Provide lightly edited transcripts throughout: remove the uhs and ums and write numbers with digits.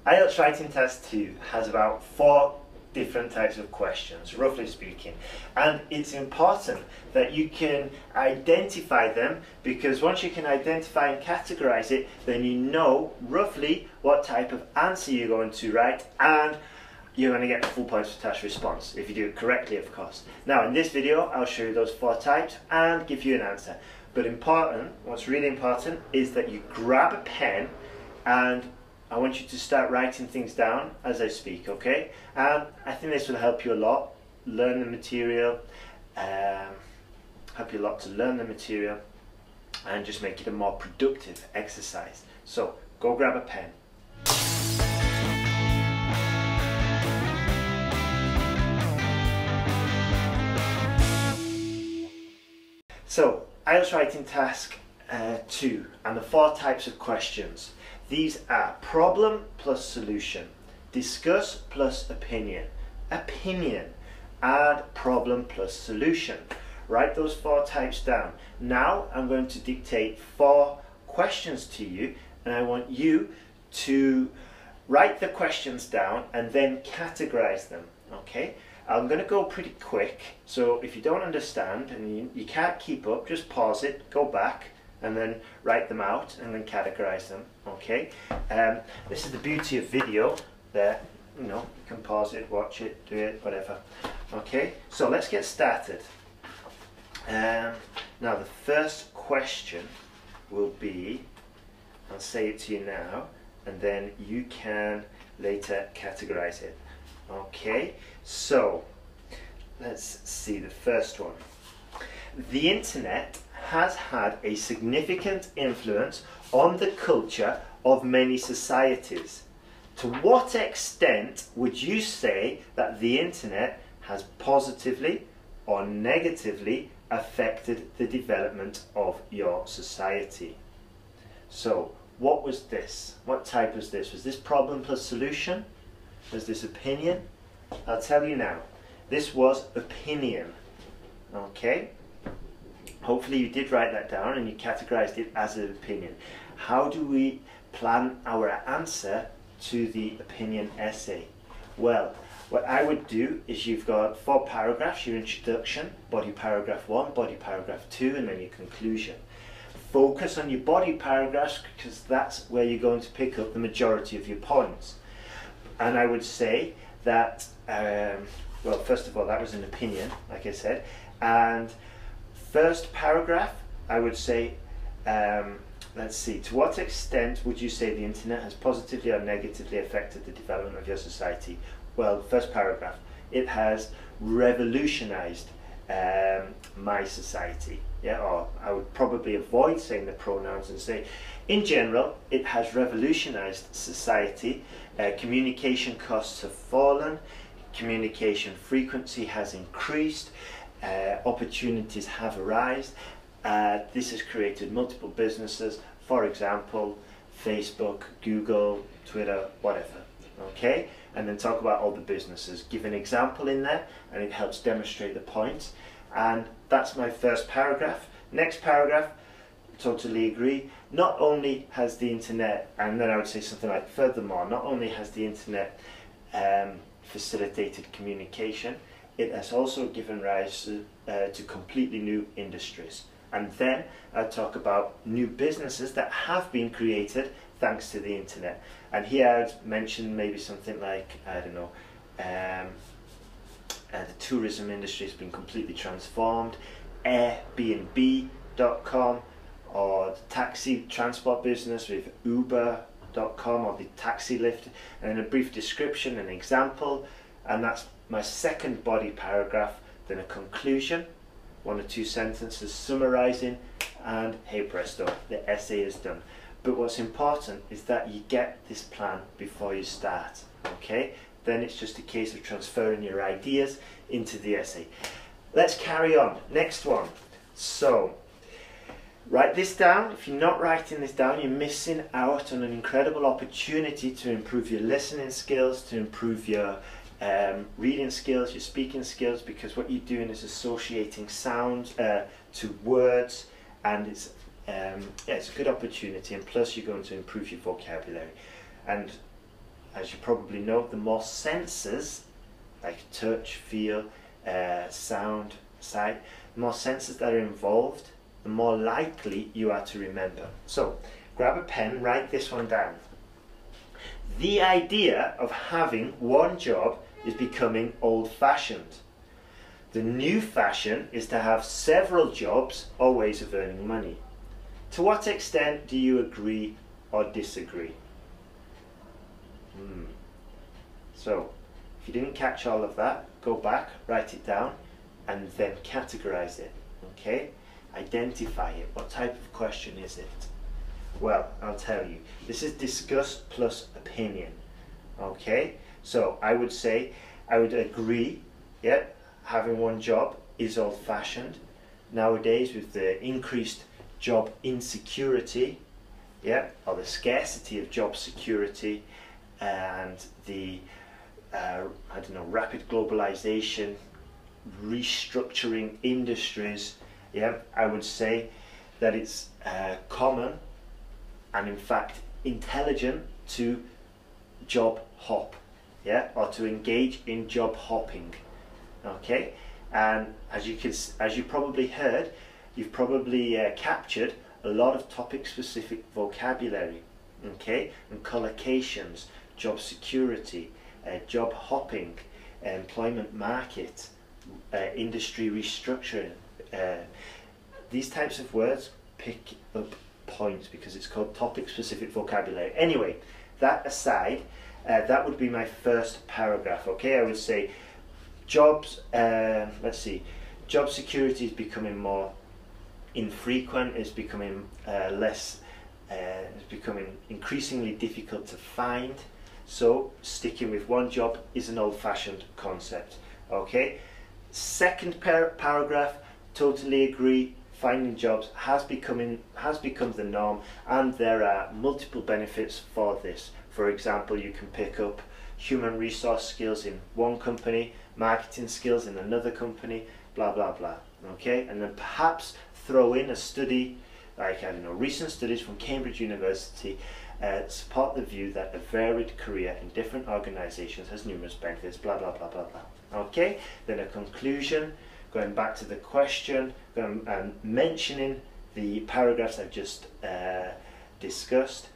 IELTS Writing Task 2 has about 4 different types of questions, roughly speaking, and it's important that you can identify them, because once you can identify and categorize it, then you know roughly what type of answer you're going to write, and you're going to get full points for task response if you do it correctly, of course. Now in this video I'll show you those 4 types and give you an answer, but what's really important is that you grab a pen and I want you to start writing things down as I speak, okay? I think this will help you a lot, learn the material, help you a lot to learn the material and just make it a more productive exercise. So, go grab a pen. So, IELTS Writing Task 2 and the 4 types of questions. These are problem plus solution, discuss plus opinion, opinion, add problem plus solution. Write those 4 types down. Now I'm going to dictate 4 questions to you, and I want you to write the questions down and then categorize them, okay? I'm going to go pretty quick, so if you don't understand and you can't keep up, just pause it, go back, and then write them out and then categorize them, okay? This is the beauty of video, that you can pause it, watch it, do it, whatever. Okay, so let's get started. Now the first question will be, I'll say it to you now, and then you can later categorize it. Okay, so let's see the first one. The internet has had a significant influence on the culture of many societies. To what extent would you say that the internet has positively or negatively affected the development of your society? So, what was this? What type was this? Was this problem plus solution? Was this opinion? I'll tell you now. This was opinion. Okay? Hopefully you did write that down and you categorized it as an opinion. How do we plan our answer to the opinion essay? Well, what I would do is you've got 4 paragraphs, your introduction, body paragraph 1, body paragraph 2, and then your conclusion. Focus on your body paragraphs because that's where you're going to pick up the majority of your points. And I would say that, well, first of all, that was an opinion, like I said, and first paragraph, I would say, let's see, to what extent would you say the internet has positively or negatively affected the development of your society? Well, first paragraph, it has revolutionized my society. Yeah, or I would probably avoid saying the pronouns and say, in general, it has revolutionized society. Communication costs have fallen, communication frequency has increased, opportunities have arisen. This has created multiple businesses, for example, Facebook, Google, Twitter, whatever. Okay? And then talk about all the businesses. Give an example in there and it helps demonstrate the point. And that's my first paragraph. Next paragraph, totally agree. Not only has the internet, and then I would say something like, furthermore, not only has the internet facilitated communication, it has also given rise to completely new industries. And then I talk about new businesses that have been created thanks to the internet. And here I'd mention maybe something like, I don't know, the tourism industry has been completely transformed, Airbnb.com, or the taxi transport business with Uber.com, or the taxi lift, and then a brief description, an example, and that's my second body paragraph. Then a conclusion, 1 or 2 sentences summarizing, and hey presto, the essay is done. But what's important is that you get this plan before you start, okay? Then it's just a case of transferring your ideas into the essay. Let's carry on. Next one. So, write this down. If you're not writing this down, you're missing out on an incredible opportunity to improve your listening skills, to improve your reading skills, your speaking skills, because what you're doing is associating sounds to words, and it's a good opportunity, and plus you're going to improve your vocabulary. And as you probably know, the more senses, like touch, feel, sound, sight, the more senses that are involved, the more likely you are to remember. So grab a pen, write this one down. The idea of having one job is becoming old-fashioned. The new fashion is to have several jobs or ways of earning money. To what extent do you agree or disagree? So, if you didn't catch all of that, go back, write it down, and then categorize it. Okay? Identify it. What type of question is it? Well, I'll tell you. This is discuss plus opinion. Okay? So, I would say, I would agree, yeah, having one job is old-fashioned. Nowadays, with the increased job insecurity, yeah, or the scarcity of job security, and the rapid globalization, restructuring industries, yeah, I would say that it's common and in fact intelligent to job hop, yeah, or to engage in job hopping. Okay, and as you probably heard, you've probably captured a lot of topic-specific vocabulary, okay, and collocations, job security, job hopping, employment market, industry restructuring. These types of words pick up points because it's called topic-specific vocabulary. Anyway, that aside, that would be my first paragraph. Okay, I would say jobs. Let's see, job security is becoming more infrequent. It's becoming less. It's becoming increasingly difficult to find. So sticking with one job is an old-fashioned concept. Okay. Second paragraph, totally agree. Finding jobs has become the norm, and there are multiple benefits for this. For example, you can pick up human resource skills in one company, marketing skills in another company, blah blah blah. Okay, and then perhaps throw in a study, like I don't know, recent studies from Cambridge University support the view that a varied career in different organisations has numerous benefits, blah blah blah blah blah. Okay, then a conclusion, going back to the question, and mentioning the paragraphs I've just discussed,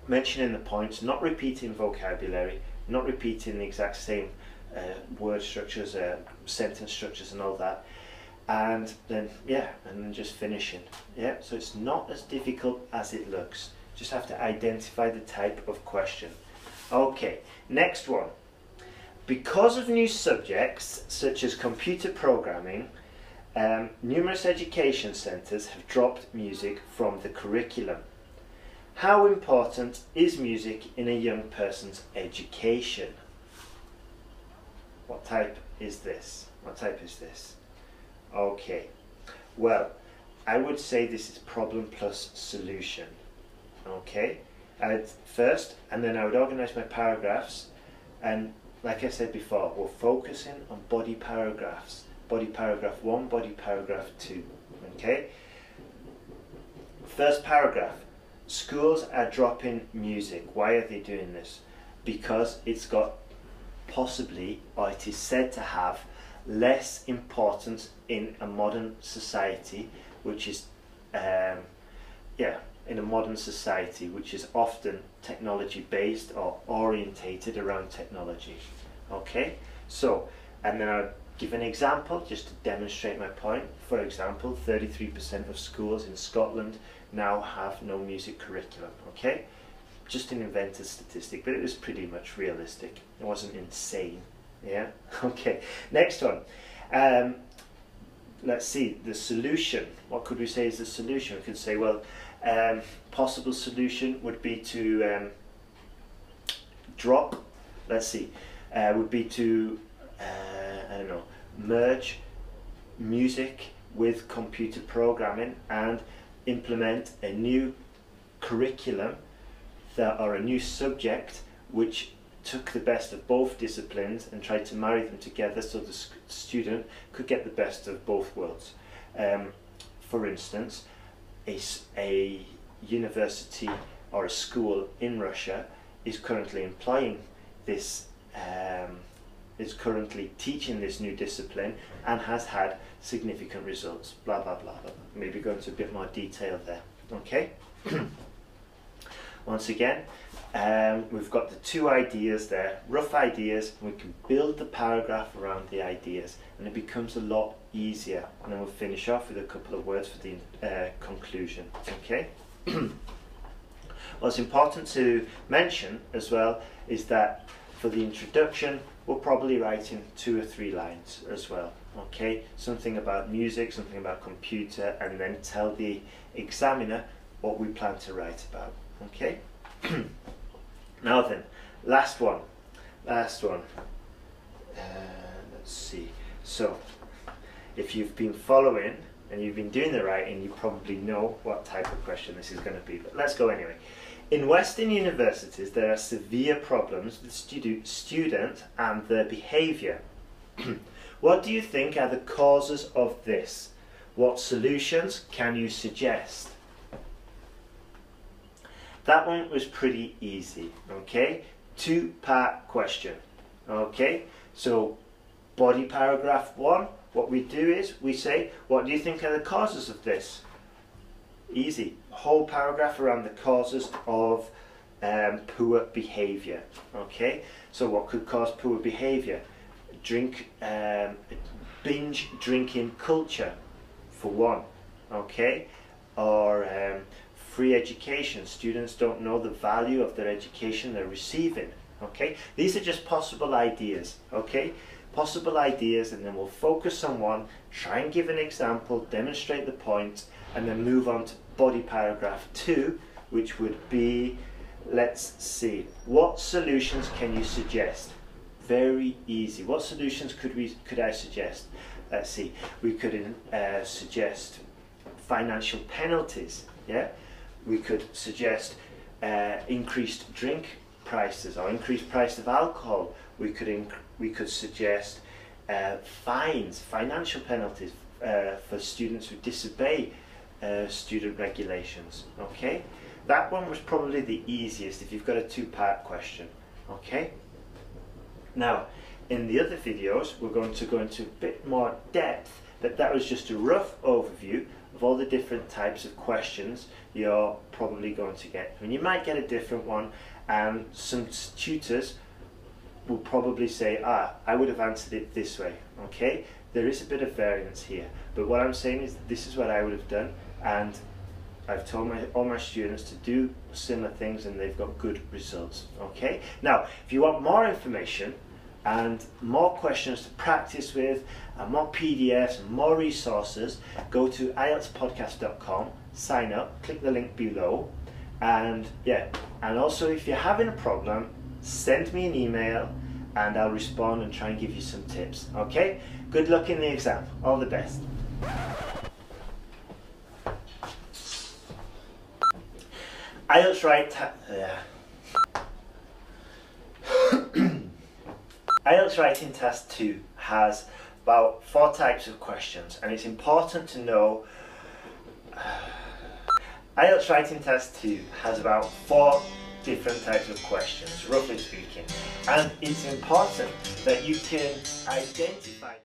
mentioning the points, not repeating vocabulary, not repeating the exact same word structures, sentence structures and all that, and then just finishing. Yeah, so it's not as difficult as it looks. Just have to identify the type of question. Okay, next one. Because of new subjects such as computer programming, numerous education centres have dropped music from the curriculum. How important is music in a young person's education? What type is this? What type is this? Okay, well, I would say this is problem plus solution. Okay, first, and then I would organise my paragraphs, and like I said before, we're focusing on body paragraphs. Body paragraph 1, body paragraph 2. Okay? First paragraph. Schools are dropping music. Why are they doing this? Because it's got possibly, or it is said to have, less importance in a modern society, which is, in a modern society which is often technology based or orientated around technology. Okay, so, and then I'll give an example just to demonstrate my point. For example, 33% of schools in Scotland now have no music curriculum. Okay, just an invented statistic, but it was pretty much realistic. It wasn't insane. Yeah. Okay, next one. Let's see, the solution. What could we say is the solution? We could say, well, possible solution would be to drop, let's see, would be to, I don't know, merge music with computer programming and implement a new curriculum or a new subject which took the best of both disciplines and tried to marry them together so the student could get the best of both worlds. For instance, a university or a school in Russia is currently employing this, is currently teaching this new discipline and has had significant results, blah blah blah blah. Maybe go into a bit more detail there. Okay. Once again, we've got the two ideas there, rough ideas. We can build the paragraph around the ideas and it becomes a lot easier, and then we'll finish off with a couple of words for the conclusion. Okay. What's important to mention as well is that for the introduction we'll probably write in 2 or 3 lines as well. Okay, something about music, something about computer, and then tell the examiner what we plan to write about. Okay. Now then, last one. Let's see. So if you've been following and you've been doing the writing, you probably know what type of question this is going to be, but let's go anyway. In Western universities there are severe problems with students and their behaviour. What do you think are the causes of this? What solutions can you suggest? That one was pretty easy. Okay, 2-part question. Okay, so body paragraph 1, what we do is we say, what do you think are the causes of this? Easy. Whole paragraph around the causes of poor behaviour. Okay, so what could cause poor behaviour? Binge drinking culture, for one. Okay, or free education. Students don't know the value of their education they're receiving. Okay, these are just possible ideas. Okay, possible ideas, and then we'll focus on one, try and give an example, demonstrate the point, and then move on to body paragraph 2, which would be, let's see, what solutions can you suggest? Very easy. What solutions could I suggest? Let's see, we could suggest financial penalties. Yeah, we could suggest increased drink prices or increased price of alcohol. We could suggest fines, financial penalties for students who disobey student regulations. Okay, that one was probably the easiest if you've got a 2-part question. Okay, now in the other videos we're going to go into a bit more depth, but that was just a rough overview of all the different types of questions you're probably going to get. I mean, you might get a different one, and some tutors will probably say, I would have answered it this way. Okay, there is a bit of variance here, but what I'm saying is this is what I would have done, and I've told all my students to do similar things and they've got good results. Okay, now if you want more information and more questions to practice with, and more PDFs and more resources, go to IELTSPodcast.com, sign up, click the link below, and yeah, and also if you're having a problem, send me an email and I'll respond and try and give you some tips. Okay, good luck in the exam, all the best. IELTS IELTS Writing Task 2 has about 4 types of questions, and it's important to know IELTS Writing Task 2 has about 4 different types of questions, roughly speaking, and it's important that you can identify